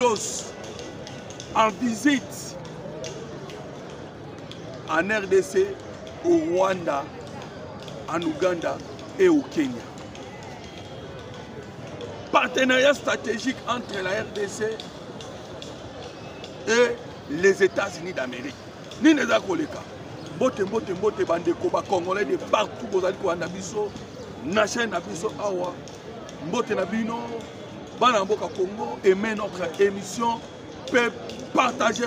Santos en visite en RDC, au Rwanda, en Ouganda et au Kenya. Partenariat stratégique entre la RDC et les États-Unis d'Amérique. Ni ne za koleka. Mbote bandeko ba Congolais de partout bozali ko anda biso, na chaîne na biso awa. Mbote na bino bana mboka Congo, aimez notre émission, peut partager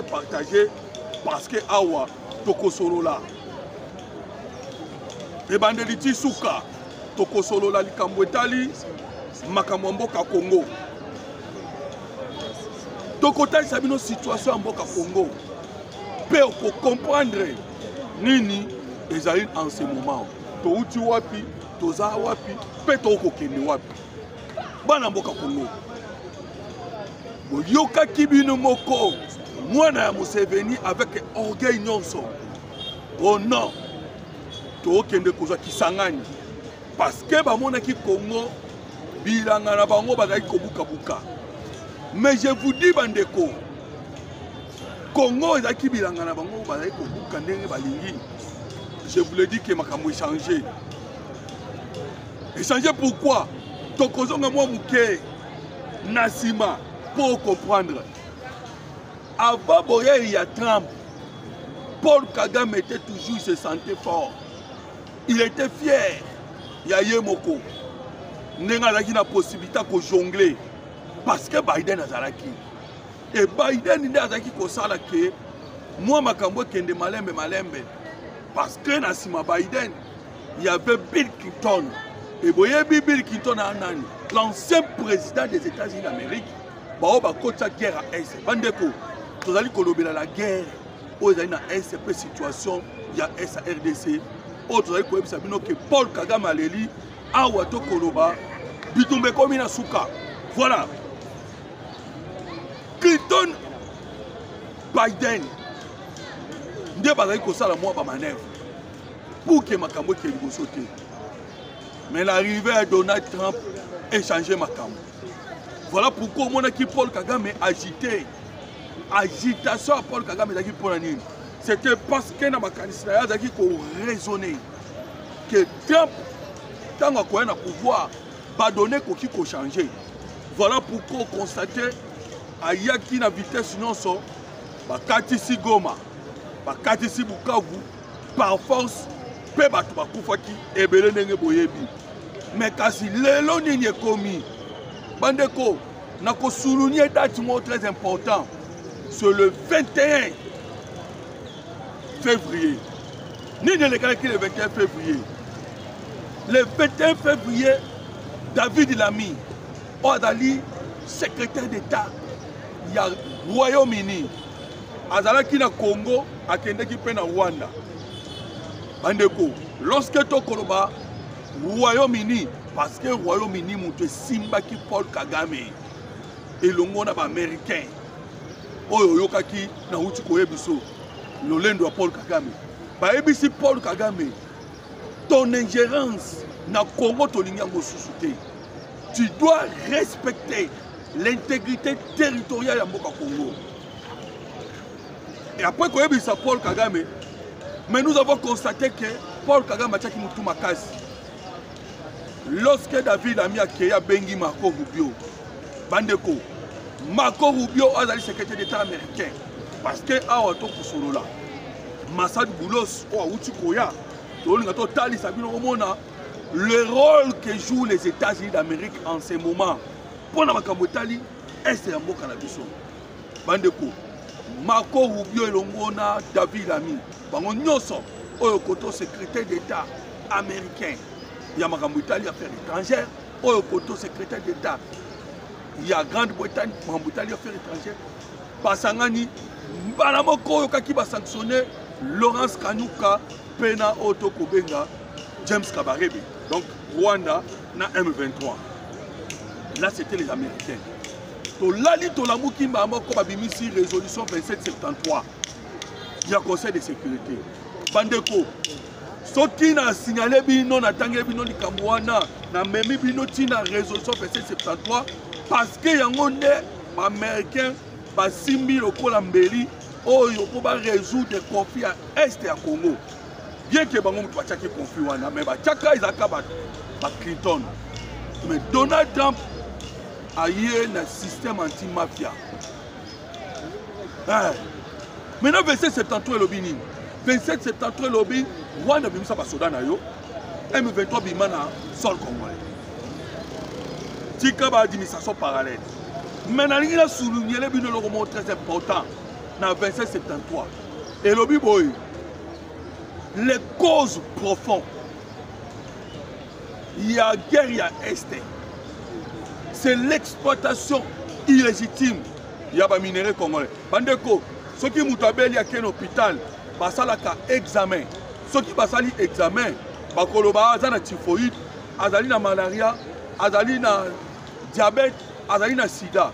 parce que awa toko solo la. E bandeli ti suka toko solo la likambo etali makambo mboka Congo. Toko tali sabino situation mboka Congo. Peut comprendre nini ezali en ce moment. To uti wapi, to za wapi, peut to kende wapi. Bana mboka Congo. Yoka kibino moko mwana ya Museveni avec orgueil nyonso. Oh non. To kende kozwa kisangani. Parce que ba mona ki Congo bilanga na bango bazali kobuka buka. Mais je vous dis bandeko, Congo ezaki bilanga na bango bazali kobuka ndenge balingi. Je vous le dis que makambo échanger. Échanger pourquoi? Tokozonga mwa muke nasima pour comprendre. Avant boya il y a Trump, Paul Kagame était toujours, il se sentait fort. Il était fier. Il y a Yemoko. Nenga laki na possibilité de jongler. Parce que Biden a zalaki. Et Biden il a zalaki ko sala ke moi makambo kende malembe. Parce que na sima Biden, il y avait Bill Clinton. Et boye Bill Clinton a nani, l'ancien président des États-Unis d'Amérique. Bao ba kota guerre à Est. Bandeko, tozali kolobela la guerre. Aux na SCP situation, il y a SRDC. Autres tozali koyebisa bino que Paul Kagame aleli awa to koloba bitumbe komi na suka. Voilà. Clinton, Biden, nde bazali kosala mwa ba manœuvre pour que makambo ke liboso te. Mais l'arrivée de Donald Trump a changé makambo. Voilà pourquoi on a qui Paul Kagame agité. Agitation à Paul Kagame zaki pour nini. C'était parce que na makanisa zaki ko raisonner que Trump tant qu'on a pouvoir pas donner koki ko changer. Voilà pourquoi on constate ayaki na vitesse non so bakati si Goma, bakati si Bukavu par force pe batu bakufaki ebele ndenge boyebi. Mais kasi lelo nini ekomi bandeko na ko souligner date très important. C'est le 21 février. Ni ne le le 21 février. Le 21 février, David Lamy, Odali, secrétaire d'État, il y a Royaume-Uni. Azalaki na Congo, akendeki pe na Rwanda. Bandeko, lorsque to koloba Royaume-Uni, parce que Royaume-Uni monte simba ki Paul Kagame et longo na ba américain. Oyo yokaki na uti koyebiso lolendo wa Paul Kagame. Ba ebisi Paul Kagame, ton ingérence na Congo tolinga mosusu te. Tu dois respecter l'intégrité territoriale ya mboka Congo. Et après koyebisa Paul Kagame, mais nous avons constaté que Paul Kagame a tchaki mutu makasi. Lorsque David Lamy a créé Bengi Marco Rubio, bandeko, Marco Rubio a le secrétaire d'État américain. Parce que awa to kusolo la Massad Boulos o Outi Koya to tali sabino omona le rôle que jouent les États-Unis d'Amérique en ce moment. Pour na makambo tali est ya mboka na biso. Bandeko, Marco Rubio elongona David Lamy. Bango nyoso oyo koto secrétaire d'État américain. Il y a makambo Italie affaires étrangères, oyo koto secrétaire d'État. Il y a Grande-Bretagne, Mambutali affaires étrangères. Basangani, Balamoko Yoka va sanctionner Laurence Kanyuka, Pena Oto Kobenga, James Kabarebe. Donc Rwanda, na M23. Là, c'était les Américains. To lali to la mukimba amoko babimisi résolution 2773. Il y a Conseil de sécurité. Bandeko, soki na signalé bino na tangé bino likamwana na memi bino tina résolution 2773 parce que yango nde américain basimbi lokola mbeli oyo po ba résoudre des conflits à est ya Congo. Bien que bango mutu batiaki conflit wana mais batiaka ezalaka ba Clinton. Mais Donald Trump a eu un système anti-mafia. Maintenant 27-73 lobby nini 27-73 lobby Rwanda bimisa basoda na yo M23 bimana sol congolais. Tika ba administration parallèle. Maintenant il a souligné le bino le très important dans 27-73. Et lobby boy les causes profondes. Il y a guerre, il y a est. C'est l'exploitation illégitime. Il y a des minéraux congolais. Bandeko, ceux qui ont un hôpital, ils ont un examen. Ceux qui ont un examen, ils ont un typhoïde, ils ont une malaria, ils ont un diabète, ils ont un sida.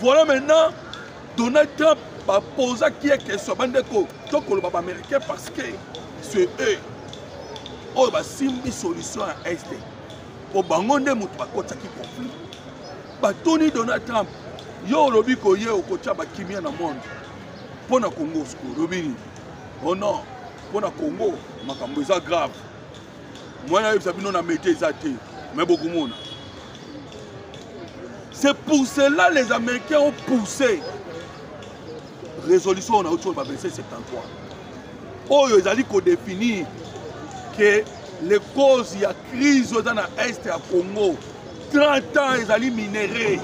Voilà maintenant, Donald Trump va poser qui est question. Bandeko, donc les Américains parce que c'est eux. Oh, bah, si une solution à est. Au bangonde mutu bakota ki conflit. Ba Tony Donald Trump yo lobi ko ye okotya ba kimia na monde. Pona Congo sko lobi. Oh non, pona Congo makambo eza grave. Mwana yebisa bino na mete ezate, mais beaucoup monde. C'est pour cela les Américains ont poussé résolution on a autour de 27-73. Oh yo ezali ko définir que les causes, il y a crise dans l'Est à Congo. 30 ans, ils allaient minérer.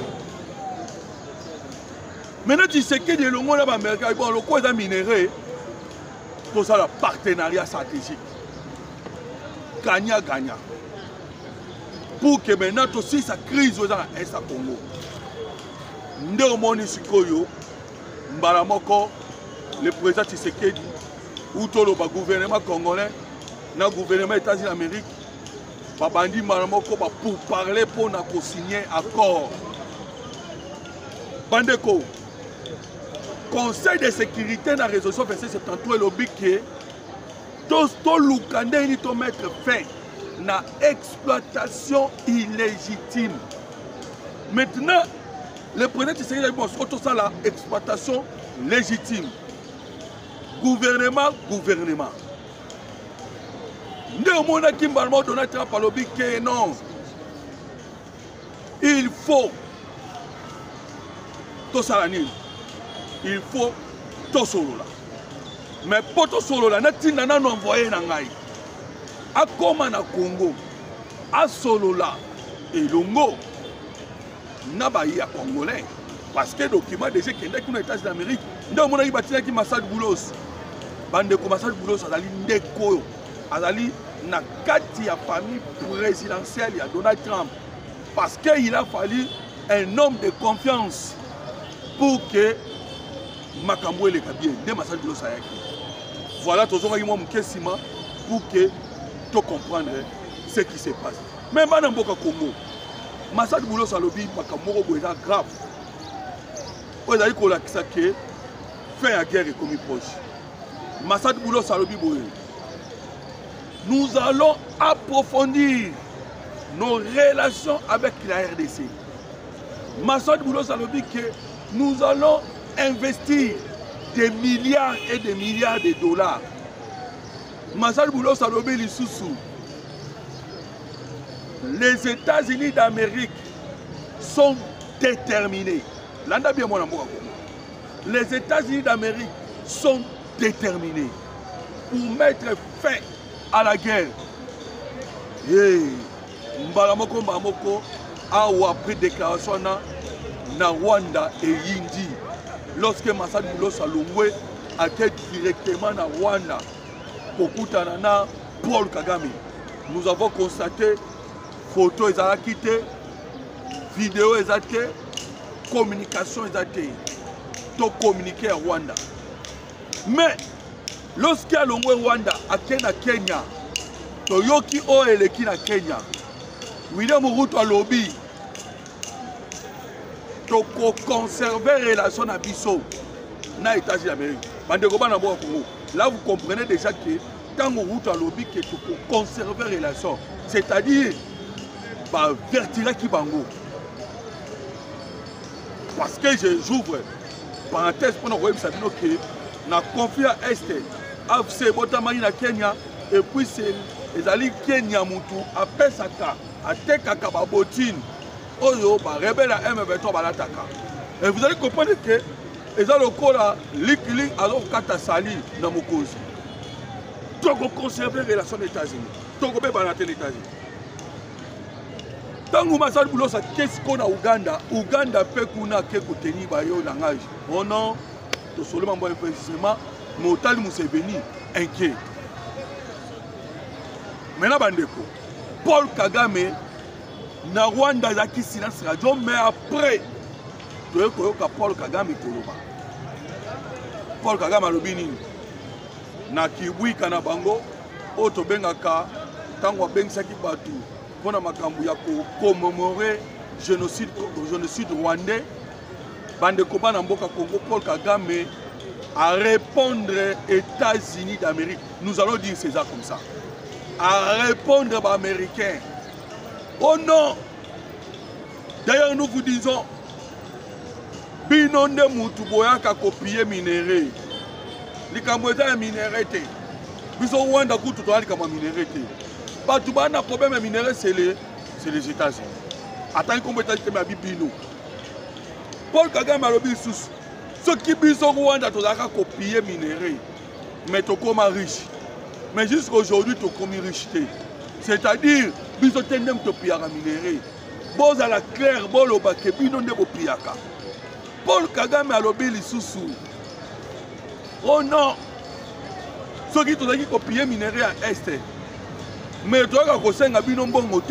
Maintenant, tu sais que les Longs là-bas, bon, le quoi ils ont minéré pour ça, le partenariat stratégique. Gagnant-gagnant. Pour que maintenant, aussi, ça crise dans l'Est à Congo. Nous avons le président Tshisekedi, ou tout le gouvernement congolais, dans le gouvernement des États-Unis d'Amérique, Babandi Maramoko pour parler pour signer accord. Bandeko, Conseil de sécurité dans la résolution 2773 lobby que tout l'Oukandé est mettre fin à l'exploitation illégitime. Maintenant, le président de sécurité dit ça la exploitation légitime. Gouvernement. Donald Trump a lobby que non. Il faut tout ça. Il faut tout solo là. Mais pour tout solo là, nous avons envoyé dans Ngai. A comme na Congo, a solo là et longo. Nabaï à Congolais. Parce que le document déjà qui est dans les États-Unis d'Amérique, nous avons eu qui Massad Boulos. Bande de Massad Boulos a ndeko. Azali na kati ya famille présidentielle ya Donald Trump parce qu'il a fallu un homme de confiance pour que makambo le kabien de Massad Boulos ayaki. Voilà toujours moi mkesima pour que tu comprendre ce qui se passe. Même dans Mboka Congo, Massad Boulos a lobby makambo ko eza grave. Ozali ko lakisa que fin ya guerre est comme proche. Massad Boulos a lobby boye. Nous allons approfondir nos relations avec la RDC. Massad Boulos a dit que nous allons investir des milliards et des milliards de dollars. Massad Boulos a dit sous les États-Unis d'Amérique sont déterminés. Les États-Unis d'Amérique sont déterminés pour mettre fin à la guerre. Mbalamoko a pris déclaration na Rwanda et Yindi. Lorsque Massad Boulos Alungwe a été directement na Rwanda pour Koutanana Paul Kagame. Nous avons constaté photos quitté, vidéos quitté, communication quitté. Tout communiqué à Rwanda. Mais lorsqu'il y a Rwanda à Kenya, Toyoki o eleki na Kenya, William Ruto a lobby pour conserver les relations à Bisso na États-Unis d'Amérique. Là vous comprenez déjà que tant que Ruto a lobby que pour conserver les relations, c'est-à-dire vertira Kibango. Parce que j'ouvre parenthèse pour nous savoir que na conflit à est AFC botamani na Kenya et puis c'est ezali Kenya mutu apesaka atekaka ba botine oyo ba rebelle M23 balataka. Et vous allez comprendre que eza lokola likili alors kata sali na mokozi. Donc on conserve les relations des États-Unis. Donc on peut balater les États-Unis. Tant que masal boulot ça qu'est-ce qu'on a Uganda peut qu'on a que tenir bayo langage. Oh non, to seulement bon investissement Motal Museveni inquiet. Maintenant bandeko Paul Kagame na Rwanda zaki silence radio mais après tu koyoka Paul Kagame koloba. Paul Kagame alobi nini na kibwika na bango oto bengaka tango bengisaki batu pona makambo ya ko commémorer génocide rwandais bandeko bana mboka Congo. Paul Kagame à répondre États-Unis d'Amérique. Nous allons dire César comme ça. À répondre aux Américains. Oh non! D'ailleurs, nous vous disons, Binonde Moutuboyaka copier minéré. Les Cambodgiens minéré. Ils ont Rwanda Koutou comme minéré. Pas tout le problème minéré, c'est les États-Unis. Attends qu'on peut t'acheter ma bibino. Paul Kagame a lobby sous. Ceux qui bisent au Rwanda, tu as copié minéré. Mais tu es comme riche. Mais jusqu'à aujourd'hui, tu es comme riche. C'est-à-dire, bisous au tendem tu es minéré. Bon à la claire, bon au baké, binon de piaka. Paul Kagame a lobby les sous. Oh non! Ceux qui ont copié minéré à Est. Mais tu as copié binon bongo.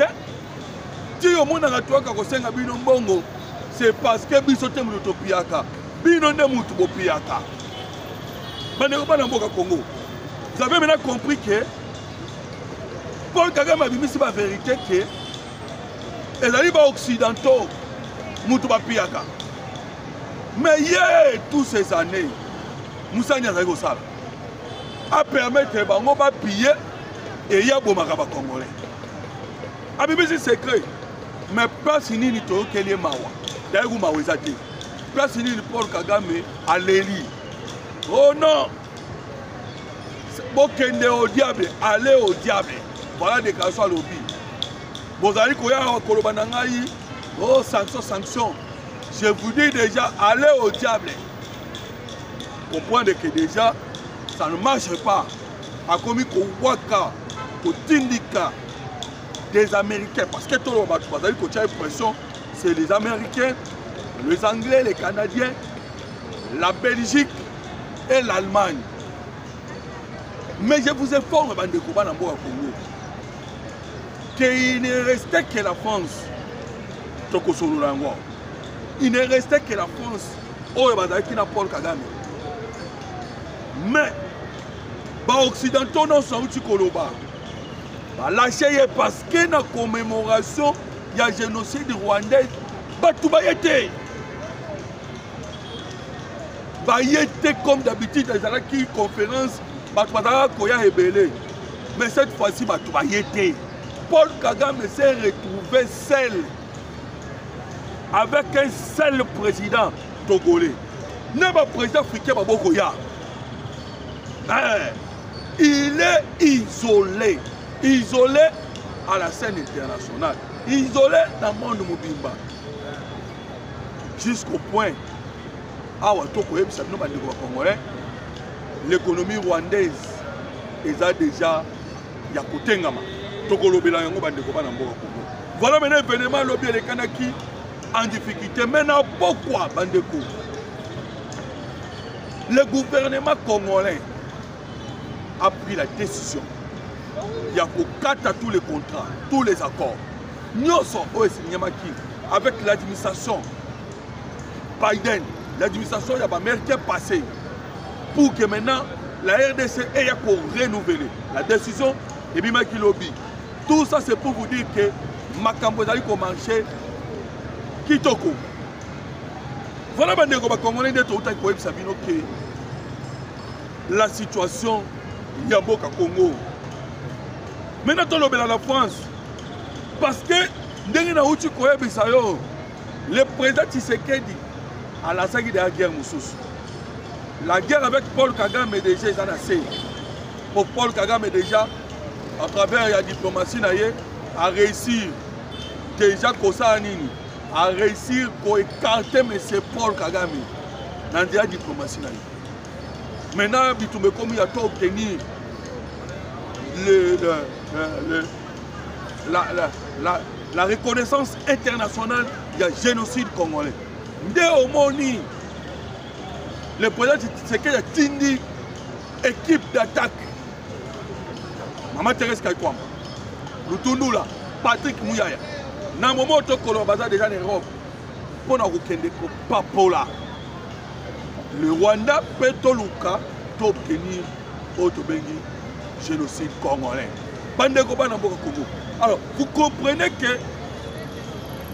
Si au monde a copié binon bongo, c'est parce que bisous au tendem tu piaka. Bino nde mutu bopiaka. Bandeko bana mboka Congo. Vous avez maintenant compris que Paul Kagame a bimisi ba vérité que ezali ba occidentaux mutu bapiaka. Mais hier toutes ces années Moussa Nyazali Gosala a permettre bango ba piller et ya bomaka ba Congolais. A bimisi secret mais pas fini ni to kelie mawa. D'ailleurs mawa ezati. Place ni Paul Kagame à l'Élie. Oh non! Bokende au diable, allez au diable. Voilà des cas à l'obi. Bozali koya kolobanangai. Oh sanction. Je vous dis déjà, allez au diable. Comprenez que déjà, ça ne marche pas. A commis Kowaka, Kotindika, des Américains. Parce que tout le monde a pression, c'est les Américains. Les Anglais, les Canadiens, la Belgique et l'Allemagne. Mais je vous informe, Bandeko Banambo à Congo, qu'il ne restait que la France. Il ne restait que la France. Oh, il y a Paul Kagame. Mais, les Occidentaux n'ont pas eu Koloba. Lâché parce que dans la commémoration, il y a un génocide rwandais. Tout va y être. Comme d'habitude, dans la conférence, mais cette fois-ci, tout va y être. Paul Kagame s'est retrouvé seul, avec un seul président togolais. N'est pas président africain, il est isolé. Isolé à la scène internationale. Isolé dans le monde mobimba. Jusqu'au point l'économie rwandaise est déjà voilà maintenant l'événement lobby les Kanaki en difficulté. Maintenant pourquoi Bandeko? Le gouvernement congolais a pris la décision. Il y a tous les contrats, tous les accords. Nous sommes avec l'administration Biden, l'administration américaine passée, pour que maintenant la RDC ait pour renouveler la décision et Bimaki Lobby. Tout ça c'est pour vous dire que Makambo Zali ko marché Kitoko. Voilà bandeko ba Congolais de tout ko sabino que la situation Yamboka Congo. Maintenant on lobela la France parce que ndenge na uti ko le président Tshisekedi à la saga de la guerre Moussous. La guerre avec Paul Kagame est déjà assez. Pour Paul Kagame déjà, à travers la diplomatie, a réussi déjà à réussir à écarter M. Paul Kagame dans la diplomatie. Maintenant, comme il a obtenu la reconnaissance internationale du génocide congolais. Dès au Moni, le président Tshisekedi a tindi équipe d'attaque. Maman Thérèse Kaikwam, Lutundula, Patrick Mouyaya. Dans le moment où on a déjà en Europe, pour nous Papola. Le Rwanda peut obtenir le génocide congolais. Alors, vous comprenez que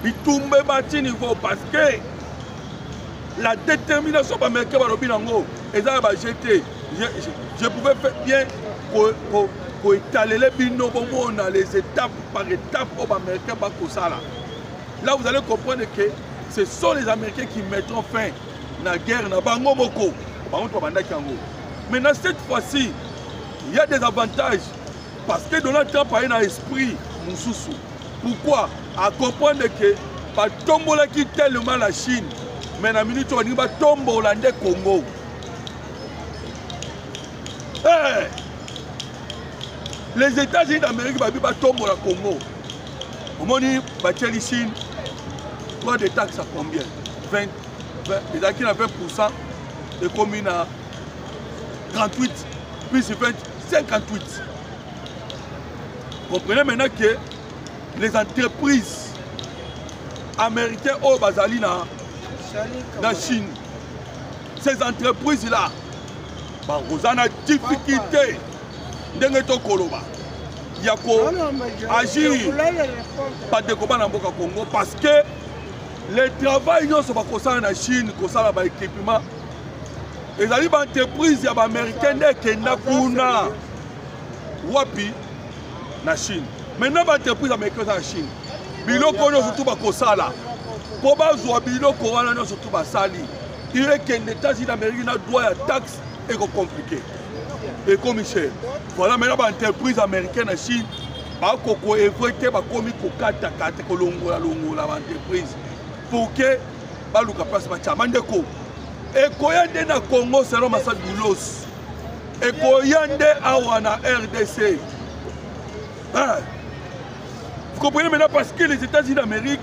Bitumbe bâti niveau parce que la détermination américaine je pouvais bien étaler les étapes par étapes au américain. Là, vous allez comprendre que ce sont les Américains qui mettront fin à la guerre. Maintenant, cette fois-ci, il y a des avantages parce que Donald Trump a un esprit Moussoussou. Pourquoi? À comprendre que pas tombola qui tellement la Chine, mais dans la minute où on dit tombe hollandais Congo. Hey! Les États-Unis d'Amérique vont tomber au Congo. Au moment où la Chine, quoi de taxes à combien? 20, les acquis à 20%, les communes à 38, plus 20, 58. Comprenez maintenant que les entreprises américaines au Bazali dans Chine, ces entreprises-là, vous avez des difficultés de il y a agir pas de combat dans le Congo parce que le travail non sont en Chine, comme équipement. Les entreprises américaines qui sont wapi na Chine. Maintenant, les entreprises américaines en Chine. Biloko no surtout bakosala. Pour bazwa biloko wana no surtout basali. Il est que les États-Unis d'Amérique na droit à taxe et compliqué. Et comme cher. Voilà maintenant les entreprises américaines en Chine. Ba koko éviter ba komi ko kata ko longola entreprise pour que ba luka place ba chamandeko. Et koyande na Congo selon Massa Doulos. Et koyande awana RDC. Hein? Vous comprenez maintenant parce que les États-Unis d'Amérique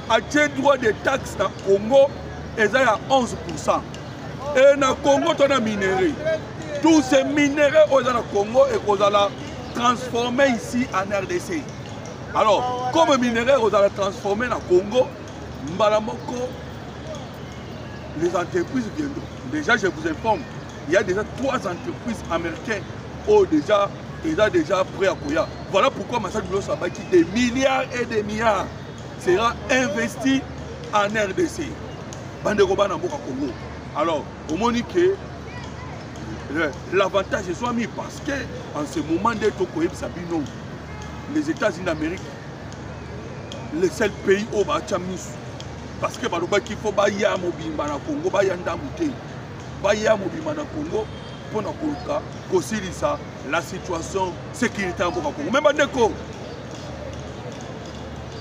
ont droit de taxes dans le Congo et ça à 11%. Et dans le Congo, on a minéré. Tous ces minéraux dans le Congo et qu'on a transformé ici en RDC. Alors, comme minéraux, on a transformé dans le Congo, les entreprises viendront. Déjà, je vous informe, il y a déjà 3 entreprises américaines qui ont déjà prêt à Koya. Voilà pourquoi Massa Doulo Sabaki, des milliards et des milliards sera investi en RDC. Congo. Alors, au moment que l'avantage est soit mis parce que en ce moment les États-Unis d'Amérique, le seul pays où Bachamis, parce que il faut baya mobimba na Congo, baya ndamute, baya mobimba na Congo pour na koluka kosilisa la situation sécuritaire en Congo. Même Ndeko,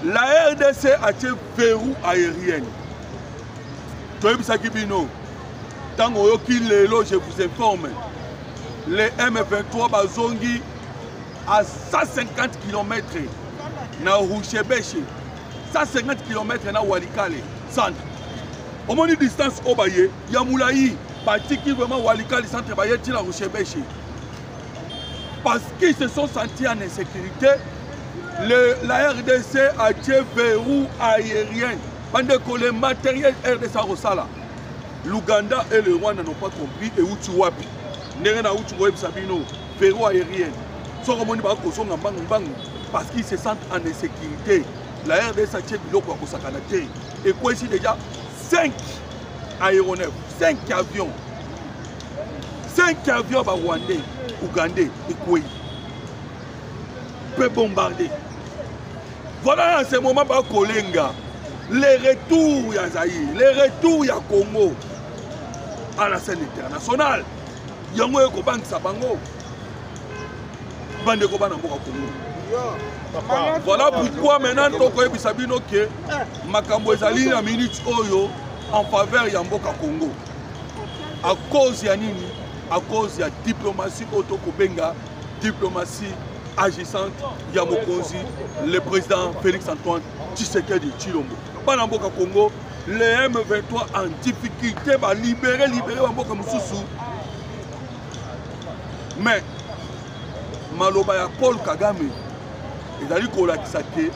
la RDC a un verrou aérien. Tant que je vous informe, les M23 bazongi à 150 km na Rouchebeche, 150 km na Walikale, centre. Au moins de distance au Baye, Yamoulaï, parti qui vraiment Walikale, centre Baye, na Rouchebeche. Parce qu'ils se sont sentis en insécurité, la RDC a un verrou aérien. Pendant que les matériels RDC Rosala, l'Ouganda et le Rwanda n'ont pas compris et où tu wapi. Nerena où tu vois Sabino, verrou aérien. Parce qu'ils se sentent en insécurité. La RDC a un biloko à Kosakanate. Et quoi ici déjà 5 aéronefs, 5 avions. 5 avions rwandais, ougandais et quoi peut bombarder. Voilà en ce moment, Kolenga. les retours ya Zaïre, les retours ya Congo à la scène internationale. Yango eko bangisa bango. Bande ko bana mboka Congo. Voilà pourquoi maintenant toko ebisa bino ke makambo ezali na minute oyo en faveur ya mboka Congo. À cause ya nini? À cause ya diplomatie otoko benga diplomatie agissante ya mokonzi le président Félix Antoine Tshisekedi Tshilombo. Bana mboka Congo, les M23 en difficulté va libérer mboka mususu. Mais maloba ya Paul Kagame ezali kolakisa ke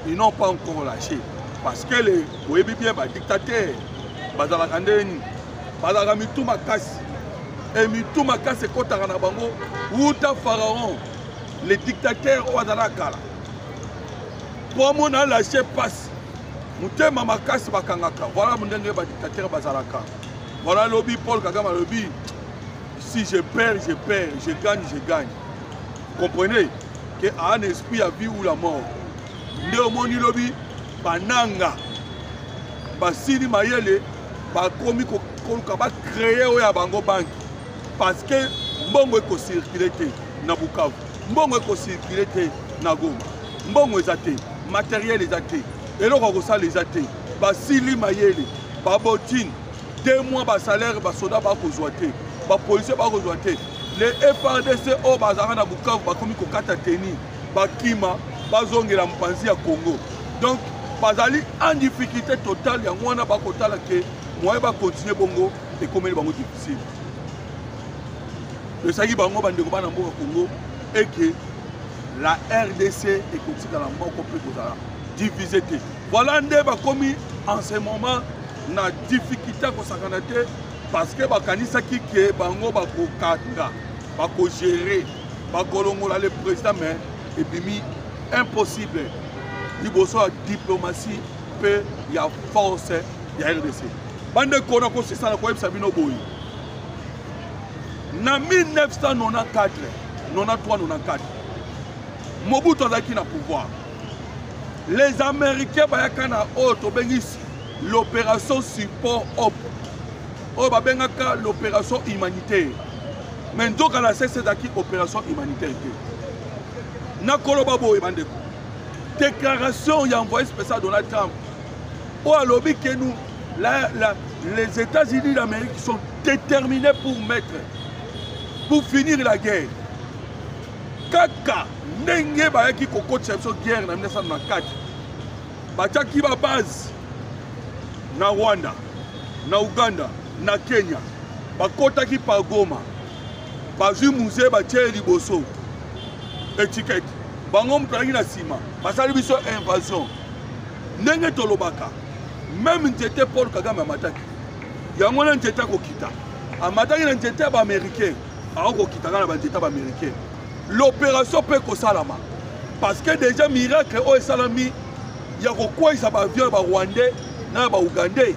ils n'ont pas encore lâché parce que les oyebi bien ba dictateur bazalaka ndeni bazalaka mitu makasi et mitu makasi ekotaka na bango uta pharaon les dictateurs oyo bazalaka kala po mona lâché passe mutema makasi bakangaka voilà ndenge ba dictateur bazalaka voilà lobi Paul Kagame lobi si je perds je perds je gagne je gagne. Comprenez que un esprit a vie ou la mort. Néomoni lobi bananga basili mayele ba komi ko ba créer oya bango banque parce que mbongo eko circuler te na Bukavu, mbongo eko circuler te na Goma, mbongo ezate matériel ezate eloko ko sala ezate basili mayele ba botine 2 mois ba salaire ba soda ba ko zoate ba policier ba ko zoate. Les FARDC au bazar na Bukavu bakomi kokata teni bakima bazongela mpanzi ya Congo. Donc bazali en difficulté totale ya ngwana bakotala ke moye ba continuer bongo et comme bango difficile. Le sagi bango bandeko bana mboka Congo et que la RDC est continue dans la moko pe kozala divisé te. Voilà nde bakomi en ce moment na difficulté ko sakanate parce que bakanisa ki ke bango bakokanga bako gérer bakolongola le président mais ebimi impossible liboso ya diplomatie pe ya force ya RDC bande kona ko c'est ça na ko ebisa bino boyi na 1994 93 Mobutu azaki na pouvoir les Américains bayaka na oto bengisi l'opération support op oyo babengaka l'opération humanitaire. Mais donc à la cesse d'aki opération humanitaire. Nakolo babo ebandeko. Déclaration y a envoyé spécial Donald Trump. Au lobby que nous les États-Unis d'Amérique sont déterminés pour finir la guerre. Kaka nenge bayaki kokoti cette guerre en 1994. Bataki ba base na Rwanda, na Uganda, na Kenya. Bakotaki pa Goma. Bazui musée batie liboso étiquette bango mutaki na sima basali biso invasion ndenge tolobaka même nzete Paul Kagame amataki yango na nzete kokita amataki na nzete ba américain akokita na ba nzete ba américain l'opération peut kosalama parce que déjà miracle o esalami ya kokwisa ba avion ba rwandais na ba ougandais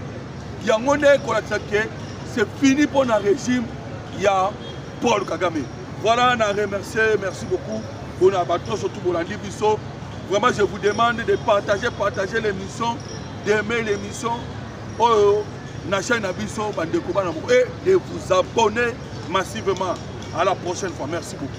yango nde kolakisa ke c'est fini pour un régime ya Paul Kagame. Voilà, on a remercié, merci beaucoup. Bon abatto surtout pour l'Andibiso. Vraiment, je vous demande de partager l'émission, d'aimer l'émission. Oh, na chaîne Abiso, et de vous abonner massivement. À la prochaine fois. Merci beaucoup.